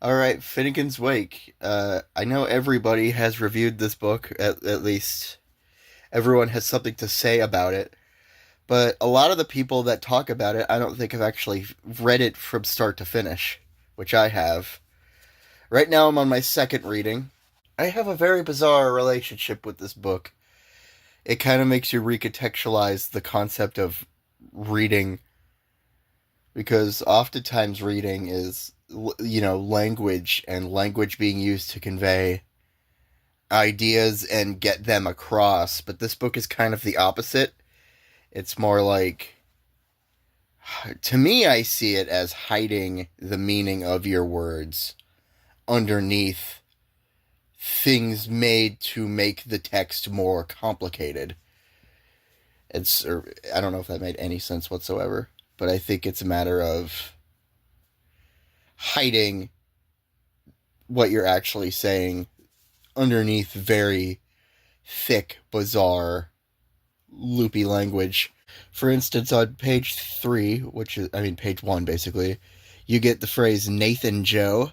All right, Finnegan's Wake. I know everybody has reviewed this book, at least everyone has something to say about it, but a lot of the people that talk about it, I don't think have actually read it from start to finish, which I have. Right now, I'm on my second reading. I have a very bizarre relationship with this book. It kind of makes you recontextualize the concept of reading, because oftentimes reading is, language and language being used to convey ideas and get them across. But this book is kind of the opposite. It's more like, to me, I see it as hiding the meaning of your words underneath things made to make the text more complicated. I don't know if that made any sense whatsoever, but I think it's a matter of hiding what you're actually saying underneath very thick, bizarre, loopy language. For instance, on page 3, page 1 basically, you get the phrase Nathan Joe,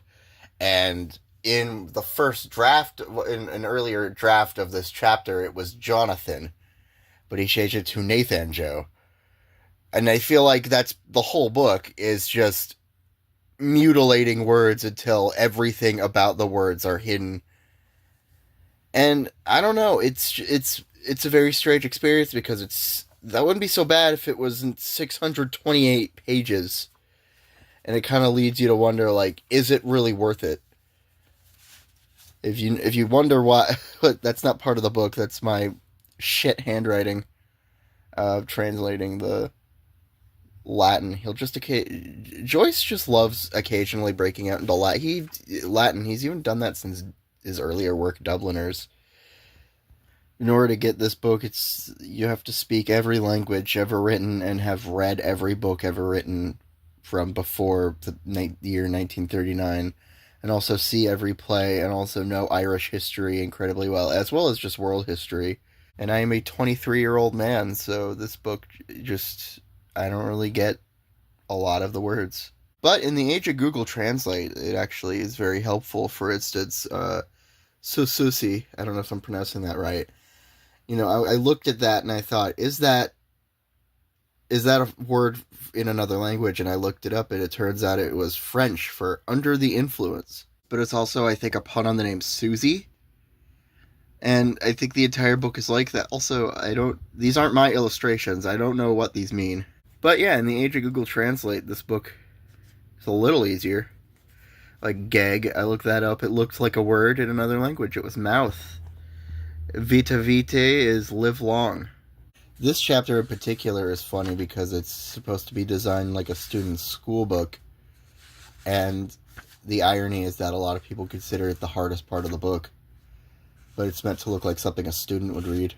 and in the first draft, in an earlier draft of this chapter, it was Jonathan, but he changed it to Nathan Joe. And I feel like that's the whole book, is just mutilating words until everything about the words are hidden. And I don't know, it's a very strange experience, because that wouldn't be so bad if it was in 628 pages. And it kind of leads you to wonder, like, is it really worth it? If you wonder why, that's not part of the book. That's my shit handwriting of translating the Latin. Joyce just loves occasionally breaking out into Latin. He's even done that since his earlier work, Dubliners. In order to get this book, you have to speak every language ever written and have read every book ever written from before the year 1939, and also see every play, and also know Irish history incredibly well as just world history. And I am a 23-year-old man, so this book just, I don't really get a lot of the words. But in the age of Google Translate, it actually is very helpful. For instance, Sususi, I don't know if I'm pronouncing that right. I looked at that and I thought, is that a word in another language? And I looked it up, and it turns out it was French for under the influence. But it's also, I think, a pun on the name Susie. And I think the entire book is like that. Also, these aren't my illustrations. I don't know what these mean. But yeah, in the age of Google Translate, this book is a little easier. Like gag, I looked that up. It looked like a word in another language. It was mouth. Vita vitae is live long. This chapter in particular is funny because it's supposed to be designed like a student's school book, and the irony is that a lot of people consider it the hardest part of the book, but it's meant to look like something a student would read.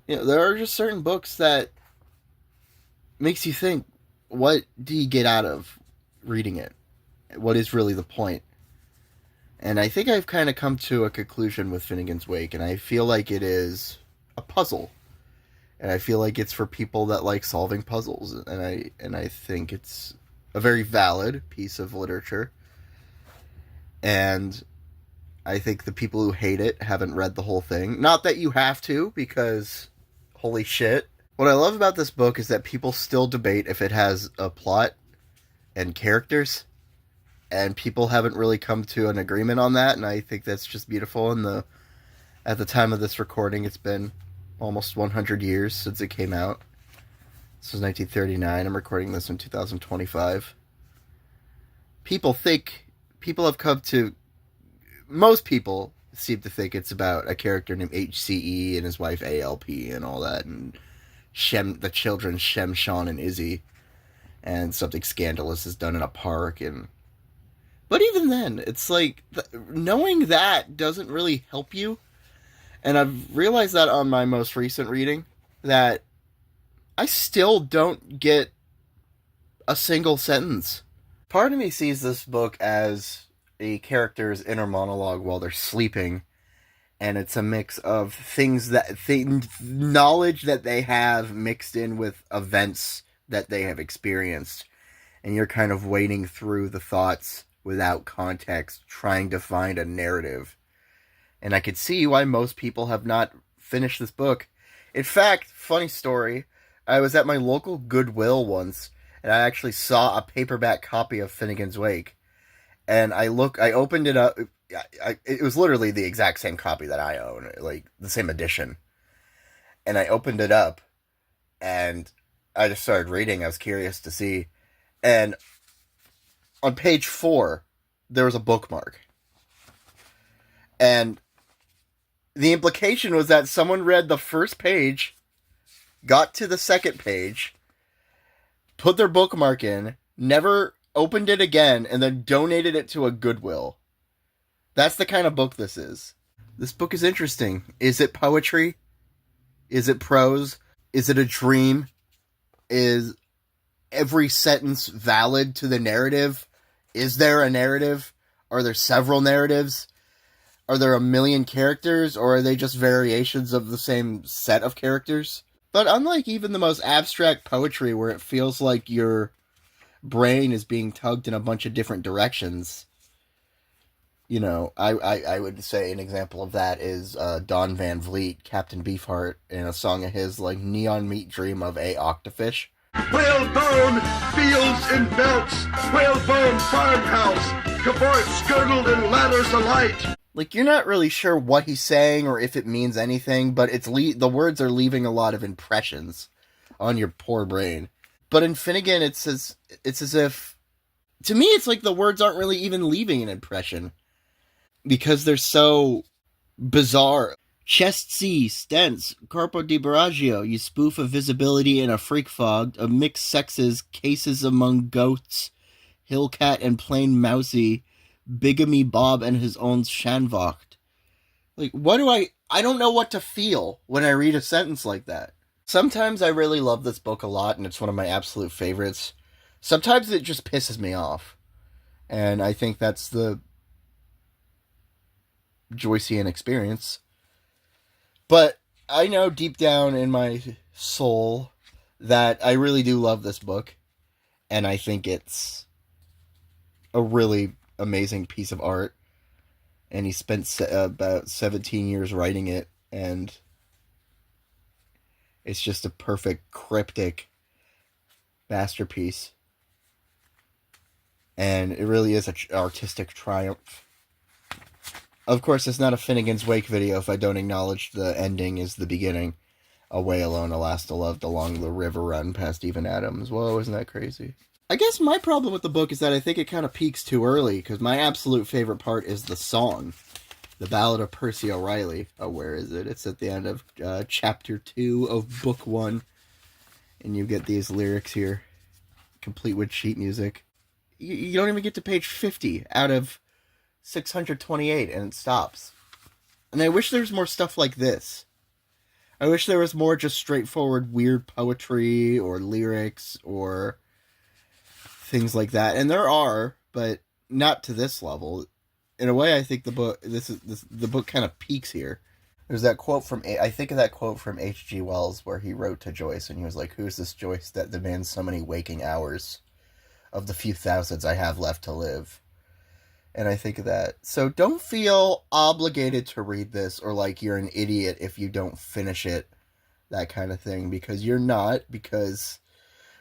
There are just certain books that makes you think, what do you get out of reading it? What is really the point? And I think I've kind of come to a conclusion with Finnegans Wake, and I feel like it is a puzzle. And I feel like it's for people that like solving puzzles, and I think it's a very valid piece of literature. And I think the people who hate it haven't read the whole thing. Not that you have to, because holy shit. What I love about this book is that people still debate if it has a plot and characters, and people haven't really come to an agreement on that, and I think that's just beautiful. At the time of this recording, it's been almost 100 years since it came out. This was 1939. I'm recording this in 2025. Most people seem to think it's about a character named HCE and his wife ALP and all that, and the children Shem, Sean, and Izzy, and something scandalous is done in a park. But even then, it's like, knowing that doesn't really help you. And I've realized that on my most recent reading, that I still don't get a single sentence. Part of me sees this book as a character's inner monologue while they're sleeping, and it's a mix of knowledge that they have mixed in with events that they have experienced, and you're kind of wading through the thoughts without context, trying to find a narrative. And I could see why most people have not finished this book. In fact, funny story, I was at my local Goodwill once, and I actually saw a paperback copy of Finnegans Wake. And I opened it up. It was literally the exact same copy that I own, like the same edition. And I opened it up, and I just started reading. I was curious to see. And on page 4, there was a bookmark. And the implication was that someone read the first page, got to the second page, put their bookmark in, never opened it again, and then donated it to a Goodwill. That's the kind of book this is. This book is interesting. Is it poetry? Is it prose? Is it a dream? Is every sentence valid to the narrative? Is there a narrative? Are there several narratives? Are there a million characters, or are they just variations of the same set of characters? But unlike even the most abstract poetry, where it feels like your brain is being tugged in a bunch of different directions, you know, I would say an example of that is Don Van Vliet, Captain Beefheart, in a song of his, like Neon Meat Dream of a Octofish. Whalebone fields in belts, whalebone farmhouse, cavorts girdled in ladders alight. Like, you're not really sure what he's saying or if it means anything, but the words are leaving a lot of impressions on your poor brain. But in Finnegan, it's as if, to me, it's like the words aren't really even leaving an impression, because they're so bizarre. Chest C, stents, corpo di barragio, you spoof of visibility in a freak fog, of mixed sexes, cases among goats, hillcat and plain mousy, bigamy Bob and his own Shanvocht. Like, I don't know what to feel when I read a sentence like that. Sometimes I really love this book a lot, and it's one of my absolute favorites. Sometimes it just pisses me off. And I think that's the Joycean experience. But I know deep down in my soul that I really do love this book. And I think it's a really amazing piece of art. And he spent about 17 years writing it. And it's just a perfect, cryptic masterpiece. And it really is an artistic triumph. Of course, it's not a Finnegans Wake video if I don't acknowledge the ending is the beginning. Away alone, alas, to loved along the river run past even Adams. Whoa, isn't that crazy? I guess my problem with the book is that I think it kind of peaks too early, because my absolute favorite part is the song. The Ballad of Percy O'Reilly. Oh, where is it? It's at the end of chapter 2 of book 1. And you get these lyrics here, complete with sheet music. You don't even get to page 50 out of 628, and it stops. And I wish there was more stuff like this. I wish there was more just straightforward weird poetry or lyrics or things like that. And there are, but not to this level. In a way, I think the book kind of peaks here. There's that quote from, I think of that quote from H.G. Wells where he wrote to Joyce, and he was like, "Who's this Joyce that demands so many waking hours of the few thousands I have left to live?" And I think of that. So don't feel obligated to read this, or like you're an idiot if you don't finish it, that kind of thing, because you're not, because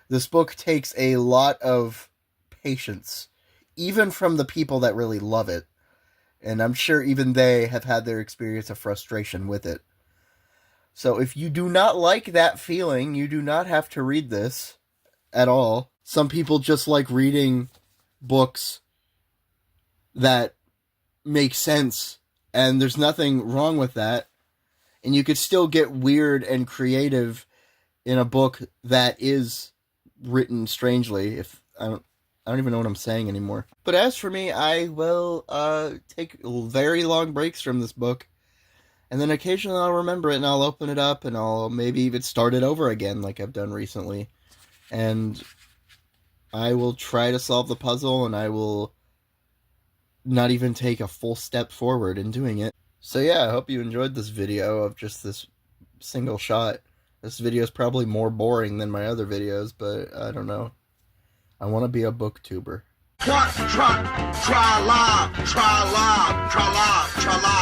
this book takes a lot of patience, even from the people that really love it. And I'm sure even they have had their experience of frustration with it. So if you do not like that feeling, you do not have to read this at all. Some people just like reading books that make sense, and there's nothing wrong with that. And you could still get weird and creative in a book that is written strangely. If I don't even know what I'm saying anymore. But as for me, I will take very long breaks from this book, and then occasionally I'll remember it and I'll open it up and I'll maybe even start it over again like I've done recently. And I will try to solve the puzzle, and I will not even take a full step forward in doing it. So yeah, I hope you enjoyed this video of just this single shot. This video is probably more boring than my other videos, but I don't know. I want to be a booktuber. What, trot, tra-la, tra-la, tra-la, tra-la.